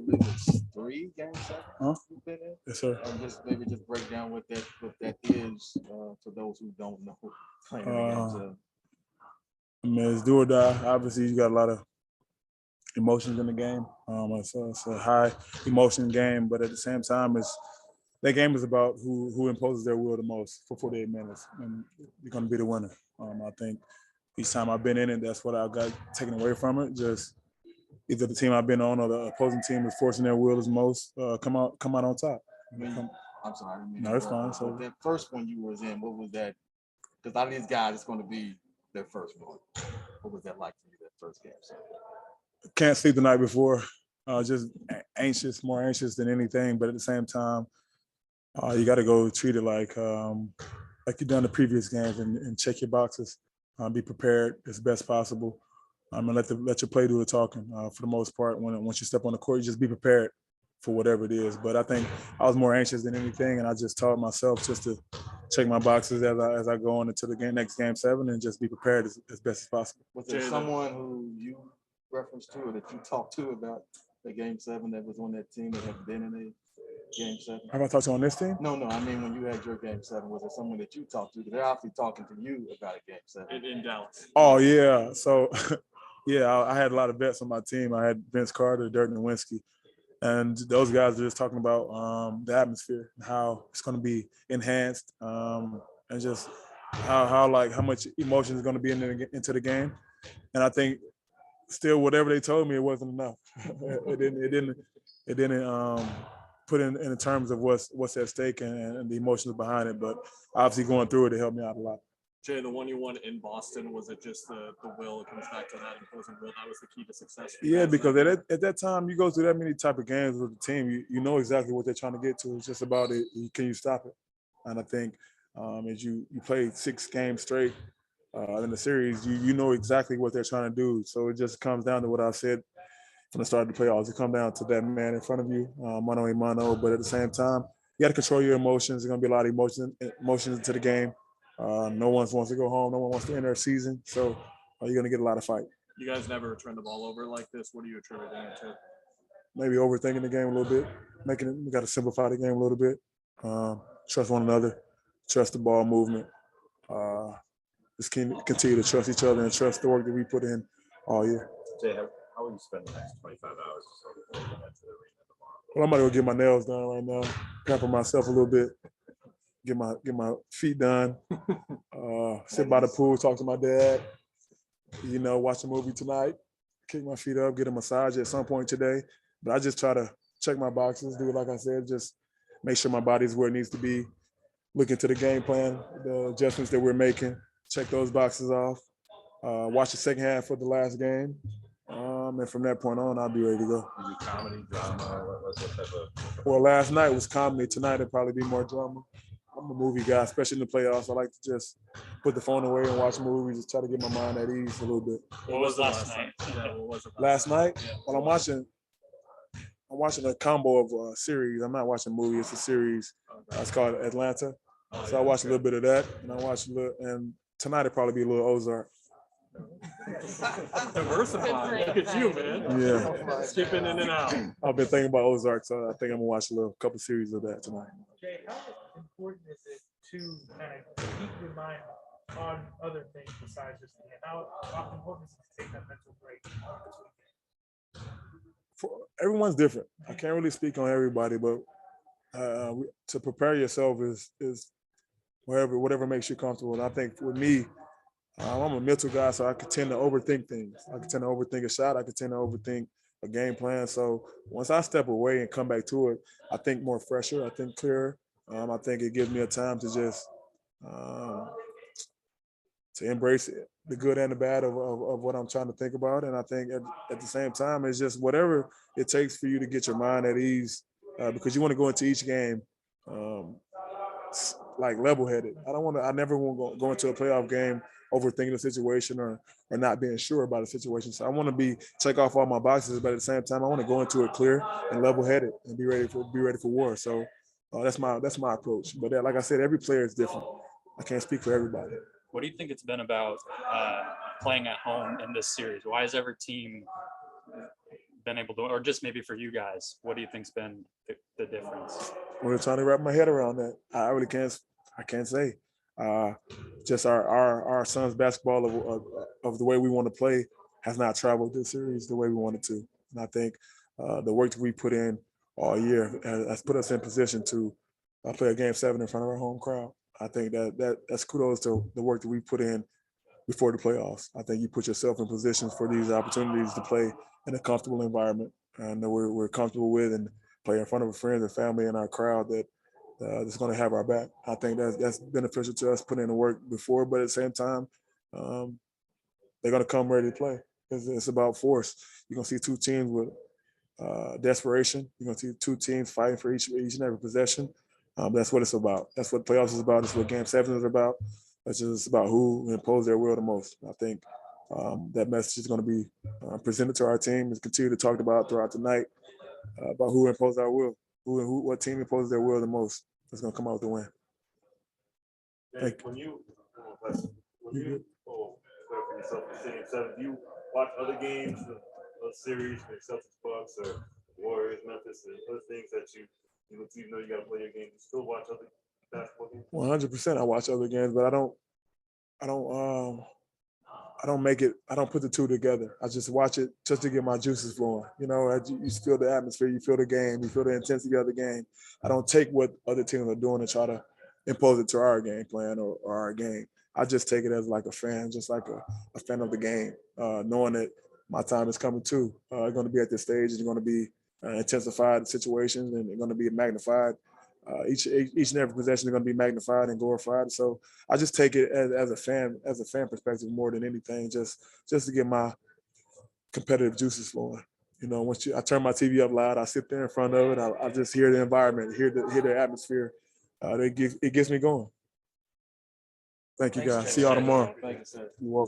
believe it's 3 game 7 Huh? you've been in. Yes, sir. And just maybe just break down what that is for those who don't know playing in the game 7. I mean, it's do or die. Obviously, you got a lot of emotions in the game. It's a high emotion game, but at the same time, that game is about who imposes their will the most for 48 minutes, and you're going to be the winner. I think each time I've been in it, that's what I got taken away from it. Just either the team I've been on or the opposing team is forcing their will as most come out on top. I'm sorry. No, it's fine. So that first one you was in, what was that? Because a lot of these guys, it's going to be their first one. What was that like for you, that first game? So, can't sleep the night before. Just anxious, more anxious than anything. But at the same time, you got to go treat it like you've done the previous games and check your boxes. Be prepared as best possible. And let your play do the talking. For the most part, once you step on the court, you just be prepared for whatever it is. But I think I was more anxious than anything, and I just taught myself just to check my boxes as I go on into the next game 7 and just be prepared as best as possible. Was there someone who you referenced to or that you talked to about the game 7 that was on that team that had been in a game 7? Have I talked to on this team? No. I mean, when you had your game 7, was there someone that you talked to? They're obviously talking to you about a game 7 in Dallas. Oh yeah, so yeah, I had a lot of vets on my team. I had Vince Carter, Dirk Nowitzki, and those guys are just talking about the atmosphere, how it's going to be enhanced, and just how much emotion is going to be into the game. And I think still whatever they told me, it wasn't enough. it didn't put in terms of what's at stake and the emotions behind it. But obviously going through it helped me out a lot. Jay, the one you won in Boston, was it just the will? It comes back to that imposing will. That was the key to success. Yeah, because at that time, you go through that many type of games with the team, you know exactly what they're trying to get to. It's just about it. Can you stop it? And I think as you played 6 games straight in the series, you know exactly what they're trying to do. So it just comes down to what I said from the start of the playoffs. It comes down to that man in front of you, mano a mano. But at the same time, you got to control your emotions. There's going to be a lot of emotions into the game. No one wants to go home. No one wants to end their season. So you're going to get a lot of fight. You guys never turned the ball over like this. What are you attributing it to? Maybe overthinking the game a little bit. We got to simplify the game a little bit. Trust one another. Trust the ball movement. Just continue to trust each other and trust the work that we put in all year. Jay, how will you spend the next 25 hours or so before you head to the arena tomorrow? Well, I'm about to go get my nails done right now. Pamper myself a little bit. Get my feet done. Sit by the pool, talk to my dad. Watch a movie tonight. Kick my feet up, get a massage at some point today. But I just try to check my boxes, do it like I said, just make sure my body's where it needs to be. Look into the game plan, the adjustments that we're making. Check those boxes off. Watch the second half of the last game. And from that point on, I'll be ready to go. You do comedy, drama, what type of? Well, last night was comedy. Tonight it'll probably be more drama. I'm a movie guy, especially in the playoffs. I like to just put the phone away and watch movies, just try to get my mind at ease a little bit. What was last night? Yeah, what was it last night? Yeah. Well, I'm watching a combo of a series. I'm not watching a movie. It's a series. It's called Atlanta. So I watched a little bit of that, and I watched and tonight it'll probably be a little Ozark. Diversifying. Look at you, man. Yeah. Skipping in and out. I've been thinking about Ozark, so I think I'm gonna watch a couple series of that tonight. Jay, how important is it to kind of keep your mind on other things besides just the game? How important is it to take that mental break this weekend? Everyone's different. I can't really speak on everybody, but to prepare yourself is whatever makes you comfortable. And I think with me, I'm a mental guy, so I could tend to overthink things. I could tend to overthink a shot. I could tend to overthink a game plan. So once I step away and come back to it, I think more fresher. I think clearer. I think it gives me a time to just to embrace it, the good and the bad of what I'm trying to think about. And I think at the same time, it's just whatever it takes for you to get your mind at ease, because you want to go into each game like level-headed. I never want to go into a playoff game overthinking the situation or not being sure about the situation. So I want to check off all my boxes, but at the same time, I want to go into it clear and level-headed and be ready for war. So that's my approach. But like I said, every player is different. I can't speak for everybody. What do you think it's been about playing at home in this series? Why has every team been able to, or just maybe for you guys, what do you think's been the difference? We're trying to wrap my head around that. I really can't. I can't say. Just our son's basketball of the way we want to play has not traveled this series the way we wanted to. And I think the work that we put in all year has put us in position to play a game 7 in front of our home crowd. I think that's kudos to the work that we put in before the playoffs. I think you put yourself in positions for these opportunities to play in a comfortable environment and that we're comfortable with, and play in front of friends and family and our crowd that's going to have our back. I think that's beneficial to us putting in the work before, but at the same time, they're going to come ready to play. It's about force. You're going to see two teams with desperation. You're going to see two teams fighting for each and every possession. That's what it's about. That's what playoffs is about. It's what Game 7 is about. It's just about who impose their will the most. I think that message is going to be presented to our team and continue to talk about throughout the night about who imposed our will, what team imposes their will the most. That's going to come out with the win. When you do you watch other games of series, like Celtics, Bucks, or Warriors, Memphis, and other things that you know you got to play your game? You still watch other basketball games? 100%. I watch other games, but I don't put the two together. I just watch it just to get my juices flowing. You know, you feel the atmosphere, you feel the game, you feel the intensity of the game. I don't take what other teams are doing and try to impose it to our game plan or our game. I just take it as like a fan, just like a fan of the game, knowing that my time is coming too. It's going to be at this stage. It's going to be intensified situations, and it's going to be magnified. Each and every possession is going to be magnified and glorified. So I just take it as a fan perspective more than anything, just to get my competitive juices flowing. You know, I turn my TV up loud, I sit there in front of it, I just hear the environment, hear the atmosphere. It gets me going. Thank you, guys. See y'all tomorrow. Thank you, sir. You're welcome.